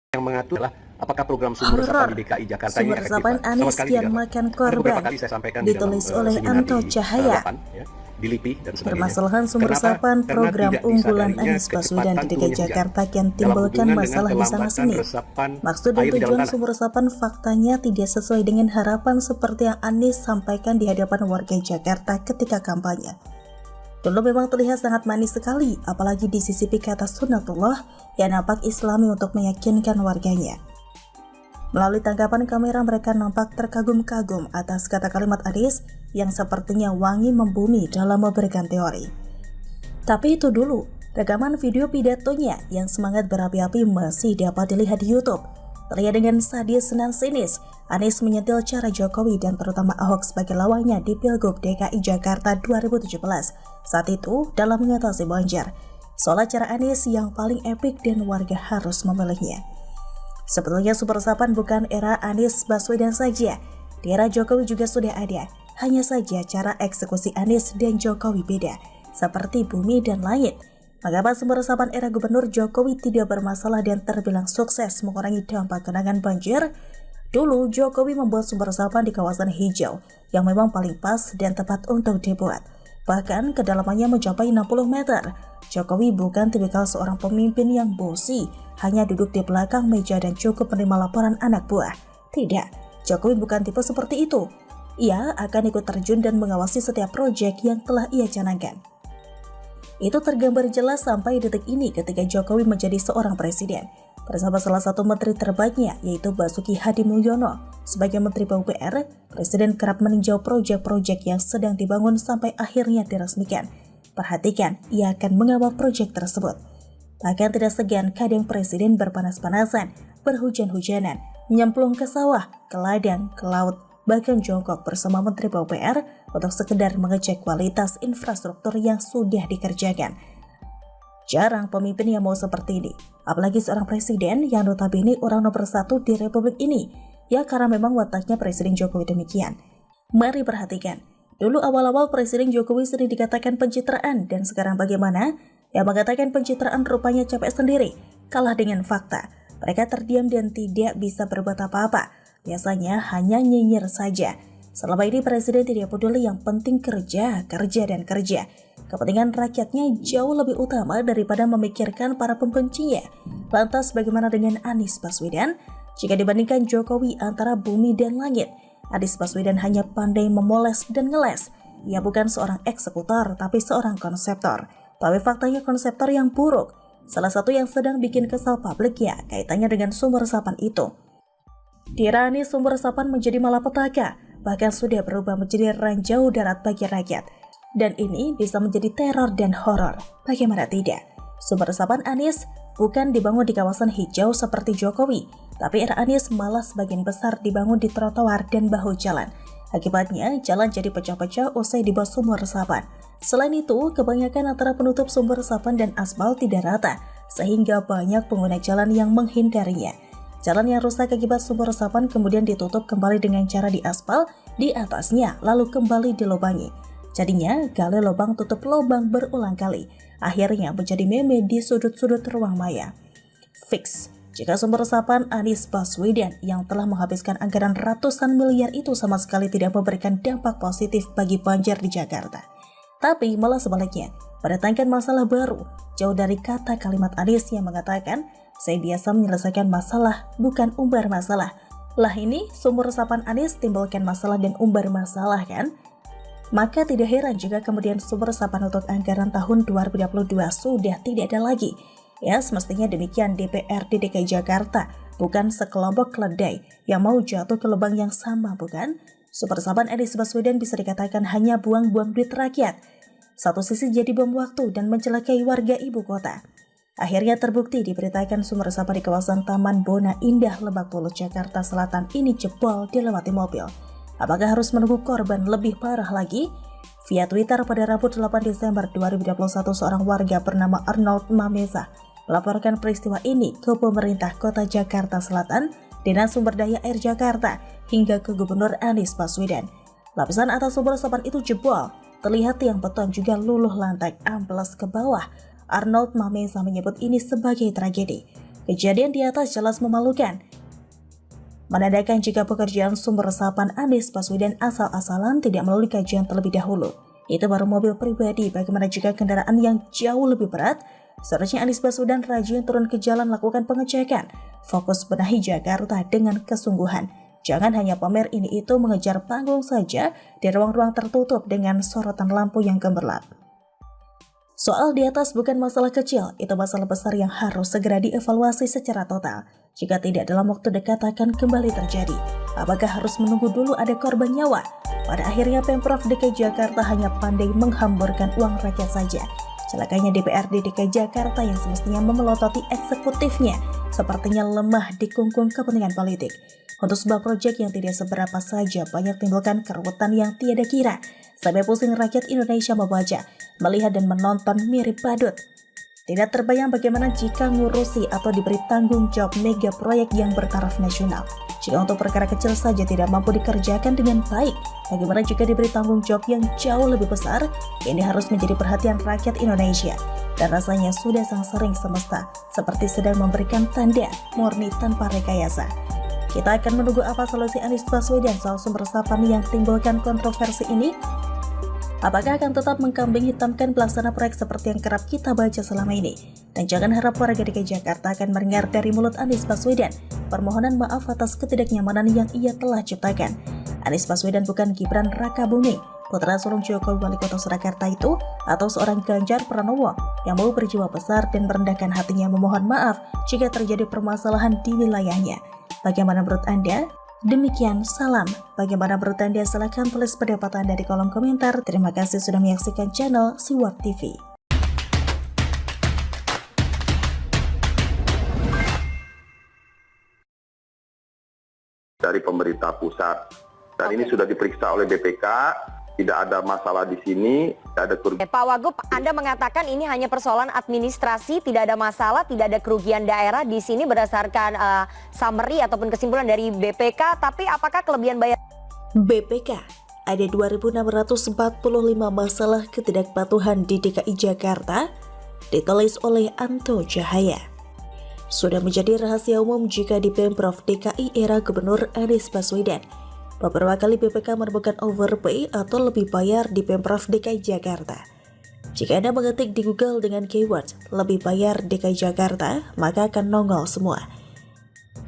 yang mengatur adalah apakah program sumber resapan Horor, di DKI Jakarta ini sumber efektif, resapan Pak? Sama Anies sekali kian tidak, Pak. makan Ada beberapa korban, kali saya sampaikan di dalam ditulis oleh seminar Anto di Cahaya. 8 ya, di LIPI dan sebagainya. Permasalahan sumber Kenapa? resapan Karena program tidak unggulan disadarinya Anies Baswedan kecepatan di DKI turunnya hujan Jakarta kian dalam timbulkan hubungan dengan masalah di pelambatan sana-sini. resapan Maksud dan air di dalam tujuan tanah. sumber resapan faktanya tidak sesuai dengan harapan seperti yang Anies sampaikan di hadapan warga Jakarta ketika kampanye. Dulu memang terlihat sangat manis sekali, apalagi disisipi kata sunnatullah yang nampak islami untuk meyakinkan warganya. Melalui tangkapan kamera mereka nampak terkagum-kagum atas kata kalimat Anies yang sepertinya wangi membumi dalam memberikan teori. Tapi itu dulu, rekaman video pidatonya yang semangat berapi-api masih dapat dilihat di YouTube. Terlihat dengan sadis dan sinis, Anies menyentil cara Jokowi dan terutama Ahok sebagai lawannya di Pilgub DKI Jakarta 2017. Saat itu dalam mengatasi banjir, soal cara Anies yang paling epik dan warga harus memilihnya. Sebetulnya sumber resapan bukan era Anies Baswedan saja, di era Jokowi juga sudah ada. Hanya saja cara eksekusi Anies dan Jokowi beda, seperti bumi dan langit. Mengapa sumber resapan era Gubernur Jokowi tidak bermasalah dan terbilang sukses mengurangi dampak genangan banjir? Dulu Jokowi membuat sumber resapan di kawasan hijau yang memang paling pas dan tepat untuk dibuat. Bahkan kedalamannya mencapai 60 meter. Jokowi bukan tipikal seorang pemimpin yang bosi, hanya duduk di belakang meja dan cukup menerima laporan anak buah. Tidak, Jokowi bukan tipe seperti itu. Ia akan ikut terjun dan mengawasi setiap proyek yang telah ia canangkan. Itu tergambar jelas sampai detik ini ketika Jokowi menjadi seorang presiden bersama salah satu menteri terbaiknya yaitu Basuki Hadimulyono. Sebagai Menteri PUPR, Presiden kerap meninjau proyek-proyek yang sedang dibangun sampai akhirnya diresmikan. Perhatikan, ia akan mengawal proyek tersebut. Bahkan tidak segan kadang Presiden berpanas-panasan, berhujan-hujanan, menyemplung ke sawah, ke ladang, ke laut, bahkan jongkok bersama Menteri PUPR untuk sekedar mengecek kualitas infrastruktur yang sudah dikerjakan. Jarang pemimpin yang mau seperti ini, apalagi seorang presiden yang notabene orang nomor 1 di republik ini. Ya karena memang wataknya Presiden Jokowi demikian. Mari perhatikan, dulu awal-awal Presiden Jokowi sering dikatakan pencitraan dan sekarang bagaimana? Yang mengatakan pencitraan rupanya capek sendiri, kalah dengan fakta. Mereka terdiam dan tidak bisa berbuat apa-apa. Biasanya hanya nyinyir saja. Selama ini Presiden tidak peduli, yang penting kerja, dan kerja. Kepentingan rakyatnya jauh lebih utama daripada memikirkan para pembencinya. Lantas bagaimana dengan Anies Baswedan? Jika dibandingkan Jokowi antara bumi dan langit, Anies Baswedan hanya pandai memoles dan ngeles. Ia bukan seorang eksekutor, tapi seorang konseptor. Tapi faktanya konseptor yang buruk. Salah satu yang sedang bikin kesal publik ya kaitannya dengan sumber resapan itu. Di era Anies sumber resapan menjadi malapetaka, bahkan sudah berubah menjadi ranjau darat bagi rakyat. Dan ini bisa menjadi teror dan horor. Bagaimana tidak? Sumber resapan Anies bukan dibangun di kawasan hijau seperti Jokowi, tapi era Anies malah sebagian besar dibangun di trotoar dan bahu jalan. Akibatnya, jalan jadi pecah-pecah usai di bawah sumber resapan. Selain itu, kebanyakan antara penutup sumber resapan dan aspal tidak rata, sehingga banyak pengguna jalan yang menghindarinya. Jalan yang rusak akibat sumber resapan kemudian ditutup kembali dengan cara diaspal di atasnya, lalu kembali dilubangi. Jadinya, gali lubang tutup lubang berulang kali. Akhirnya menjadi meme di sudut-sudut ruang maya. Fix, jika sumber resapan Anies Baswedan yang telah menghabiskan anggaran ratusan miliar itu sama sekali tidak memberikan dampak positif bagi banjir di Jakarta. Tapi malah sebaliknya, mendatangkan masalah baru, jauh dari kata kalimat Anies yang mengatakan, saya biasa menyelesaikan masalah, bukan umbar masalah. Lah ini, sumber resapan Anies timbulkan masalah dan umbar masalah kan? Maka tidak heran jika kemudian sumber resapan untuk anggaran tahun 2022 sudah tidak ada lagi. Ya, semestinya demikian DPR di DKI Jakarta, bukan sekelompok keledai yang mau jatuh ke lubang yang sama, bukan? Sumber resapan Anies Baswedan bisa dikatakan hanya buang-buang duit rakyat. Satu sisi jadi bom waktu dan mencelakai warga ibu kota. Akhirnya terbukti diberitakan sumber resapan di kawasan Taman Bona Indah Lebak Bulus, Jakarta Selatan ini jebol dilewati mobil. Apakah harus menunggu korban lebih parah lagi? Via Twitter pada Rabu 8 Desember 2021, seorang warga bernama Arnold Mamesa melaporkan peristiwa ini ke pemerintah kota Jakarta Selatan, Dinas Sumber Daya Air Jakarta, hingga ke Gubernur Anies Baswedan. Lapisan atas sumber resapan itu jebol, terlihat tiang beton juga luluh lantai, amplas ke bawah. Arnold Mamesa menyebut ini sebagai tragedi. Kejadian di atas jelas memalukan, menandakan jika pekerjaan sumber resapan Anies Baswedan asal-asalan tidak melalui kajian terlebih dahulu. Itu baru mobil pribadi, bagaimana jika kendaraan yang jauh lebih berat? Seharusnya Anies Baswedan rajin turun ke jalan lakukan pengecekan, fokus benahi Jakarta dengan kesungguhan. Jangan hanya pamer ini itu mengejar panggung saja di ruang-ruang tertutup dengan sorotan lampu yang gemerlap. Soal di atas bukan masalah kecil, itu masalah besar yang harus segera dievaluasi secara total. Jika tidak dalam waktu dekat akan kembali terjadi. Apakah harus menunggu dulu ada korban nyawa? Pada akhirnya Pemprov DKI Jakarta hanya pandai menghamburkan uang rakyat saja. Celakanya DPRD DKI Jakarta yang semestinya memelototi eksekutifnya sepertinya lemah dikungkung kepentingan politik. Untuk sebuah proyek yang tidak seberapa saja banyak timbulkan keruwetan yang tiada kira. Sampai pusing rakyat Indonesia membaca, melihat dan menonton mirip badut. Tidak terbayang bagaimana jika ngurusi atau diberi tanggung jawab mega proyek yang bertaraf nasional. Jika untuk perkara kecil saja tidak mampu dikerjakan dengan baik, bagaimana jika diberi tanggung jawab yang jauh lebih besar? Ini harus menjadi perhatian rakyat Indonesia. Dan rasanya sudah sangat sering semesta, seperti sedang memberikan tanda murni tanpa rekayasa. Kita akan menunggu apa solusi Anies Baswedan soal sumber resapan yang timbulkan kontroversi ini. Apakah akan tetap mengkambing hitamkan pelaksana proyek seperti yang kerap kita baca selama ini? Dan jangan harap warga DKI Jakarta akan mendengar dari mulut Anies Baswedan permohonan maaf atas ketidaknyamanan yang ia telah ciptakan. Anies Baswedan bukan Gibran Rakabuming, putra sulung Jokowi wali kota Surakarta itu, atau seorang Ganjar Pranowo yang mau berjiwa besar dan merendahkan hatinya memohon maaf jika terjadi permasalahan di wilayahnya. Bagaimana menurut Anda? Demikian, salam. Bagaimana menurut Anda? Silahkan tulis pendapat Anda di kolom komentar. Terima kasih sudah menyaksikan channel Siwak TV. Dari pemerintah pusat. Dan ini sudah diperiksa oleh BPK, tidak ada masalah di sini, tidak ada kerugian. Pak Wagub, Anda mengatakan ini hanya persoalan administrasi, tidak ada masalah, tidak ada kerugian daerah di sini berdasarkan summary ataupun kesimpulan dari BPK, tapi apakah kelebihan bayar? BPK, ada 2.645 masalah ketidakpatuhan di DKI Jakarta, ditulis oleh Anto Cahaya. Sudah menjadi rahasia umum jika di Pemprov DKI era Gubernur Anies Baswedan, beberapa kali BPK menemukan overpay atau lebih bayar di Pemprov DKI Jakarta. Jika Anda mengetik di Google dengan keyword lebih bayar DKI Jakarta, maka akan nongol semua.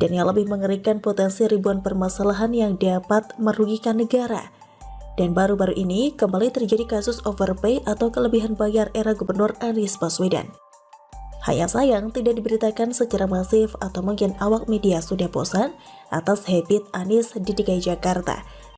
Dan yang lebih mengerikan, potensi ribuan permasalahan yang dapat merugikan negara. Dan baru-baru ini kembali terjadi kasus overpay atau kelebihan bayar era Gubernur Anies Baswedan. Hanya sayang tidak diberitakan secara masif atau mungkin awak media sudah bosan atas habit Anies di DKI Jakarta